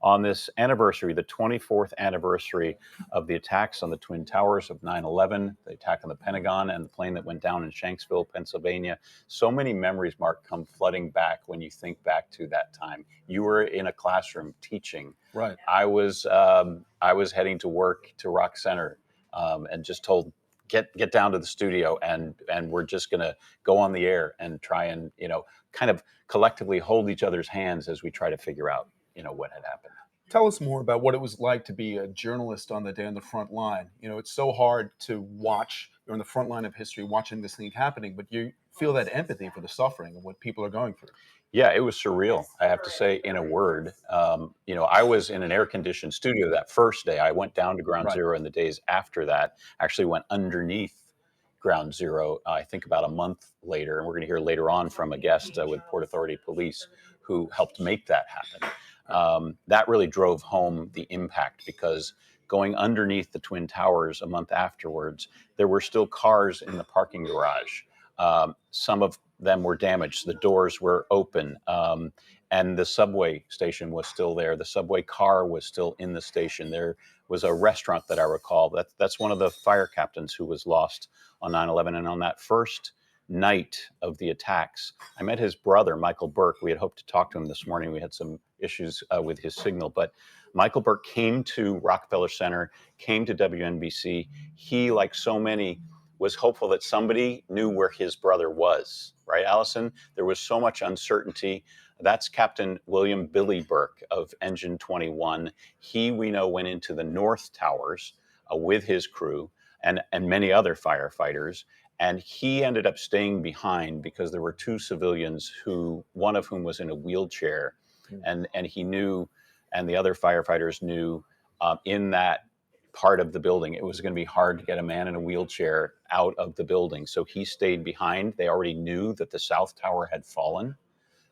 on this anniversary, the 24th anniversary of the attacks on the Twin Towers of 9/11, the attack on the Pentagon, and the plane that went down in Shanksville, Pennsylvania. So many memories, Mark, come flooding back when you think back to that time. You were in a classroom teaching. Right. I was heading to work to Rock Center, and just told, get down to the studio, and we're just going to go on the air and try and kind of collectively hold each other's hands as we try to figure out what had happened. Tell us more about what it was like to be a journalist on the day on the front line. It's so hard to watch. You're on the front line of history, watching this thing happening, but you feel that empathy for the suffering and what people are going through. Yeah, it was surreal, I have to say, in a word. I was in an air-conditioned studio that first day. I went down to Ground Right. Zero in the days after that. Actually went underneath Ground Zero, I think about a month later. And we're going to hear later on from a guest with Port Authority Police who helped make that happen. That really drove home the impact, because going underneath the Twin Towers a month afterwards, there were still cars in the parking garage. Some of them were damaged. The doors were open, and the subway station was still there. The subway car was still in the station. There was a restaurant that I recall. That's one of the fire captains who was lost on 9/11. And on that first night of the attacks, I met his brother, Michael Burke. We had hoped to talk to him this morning. We had some issues with his signal, but Michael Burke came to Rockefeller Center, came to WNBC. He, like so many, was hopeful that somebody knew where his brother was, right, Allison? There was so much uncertainty. That's Captain William Billy Burke of Engine 21. He, we know, went into the North Towers with his crew and many other firefighters. And he ended up staying behind because there were two civilians, one of whom was in a wheelchair. And he knew, and the other firefighters knew, in that part of the building, it was going to be hard to get a man in a wheelchair out of the building. So he stayed behind. They already knew that the South Tower had fallen.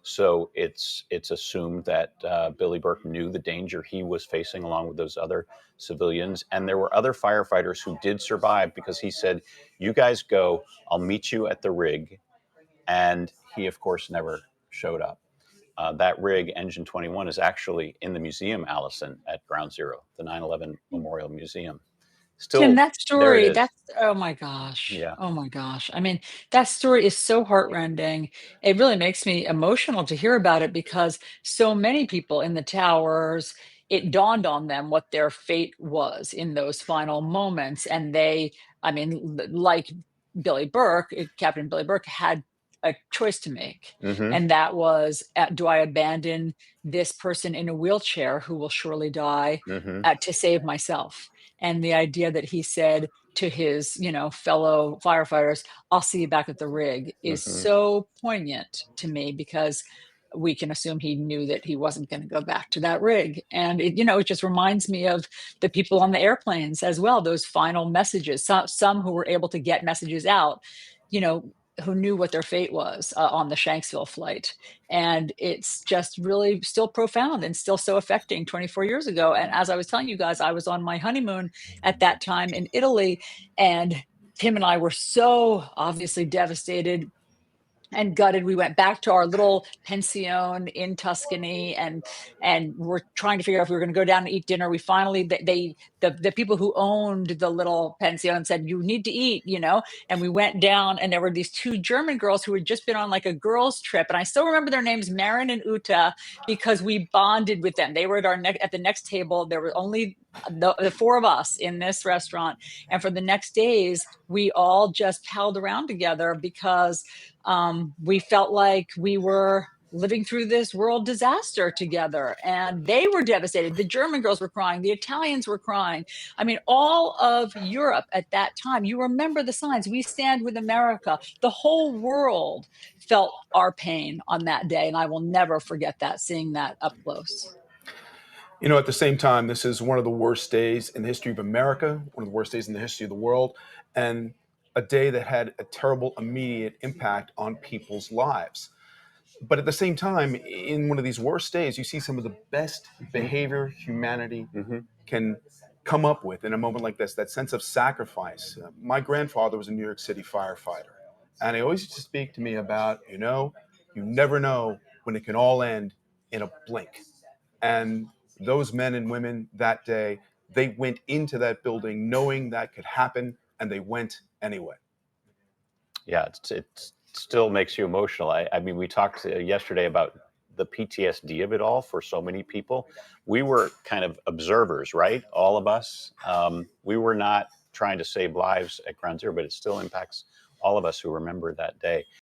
So it's assumed that Billy Burke knew the danger he was facing along with those other civilians. And there were other firefighters who did survive, because he said, you guys go, I'll meet you at the rig. And he, of course, never showed up. That rig, Engine 21, is actually in the museum, Allison, at Ground Zero, the 9/11 Memorial Museum. Tim, Still, that there it story, is. that's oh my gosh. Yeah. Oh my gosh. I mean, that story is so heartrending. It really makes me emotional to hear about it, because so many people in the towers, it dawned on them what their fate was in those final moments. And they, I mean, like Billy Burke, Captain Billy Burke had a choice to make. Mm-hmm. And that was, do I abandon this person in a wheelchair who will surely die Mm-hmm. to save myself? And the idea that he said to his, fellow firefighters, I'll see you back at the rig, is Mm-hmm. so poignant to me, because we can assume he knew that he wasn't going to go back to that rig. And it just reminds me of the people on the airplanes as well, those final messages, some who were able to get messages out, who knew what their fate was on the Shanksville flight. And it's just really still profound and still so affecting 24 years ago. And as I was telling you guys, I was on my honeymoon at that time in Italy, and Tim and I were so obviously devastated and gutted. We went back to our little pension in Tuscany, and we're trying to figure out if we were going to go down and eat dinner. We finally, the people who owned the little pension said, you need to eat, and we went down, and there were these two German girls who had just been on like a girls trip. And I still remember their names, Marin and Uta, because we bonded with them. They were at the next table. There were only the four of us in this restaurant. And for the next days, we all just palled around together, because we felt like we were living through this world disaster together. And they were devastated. The German girls were crying. The Italians were crying. I mean, all of Europe at that time, you remember the signs, we stand with America. The whole world felt our pain on that day. And I will never forget that, seeing that up close. At the same time, this is one of the worst days in the history of America, one of the worst days in the history of the world, and a day that had a terrible immediate impact on people's lives. But at the same time, in one of these worst days, you see some of the best behavior humanity can come up with in a moment like this, that sense of sacrifice. My grandfather was a New York City firefighter, and he always used to speak to me about, you never know when it can all end in a blink. And those men and women that day, they went into that building knowing that could happen, and they went anyway. Yeah, it still makes you emotional. I mean, we talked yesterday about the PTSD of it all for so many people. We were kind of observers, right? All of us. We were not trying to save lives at Ground Zero, but it still impacts all of us who remember that day.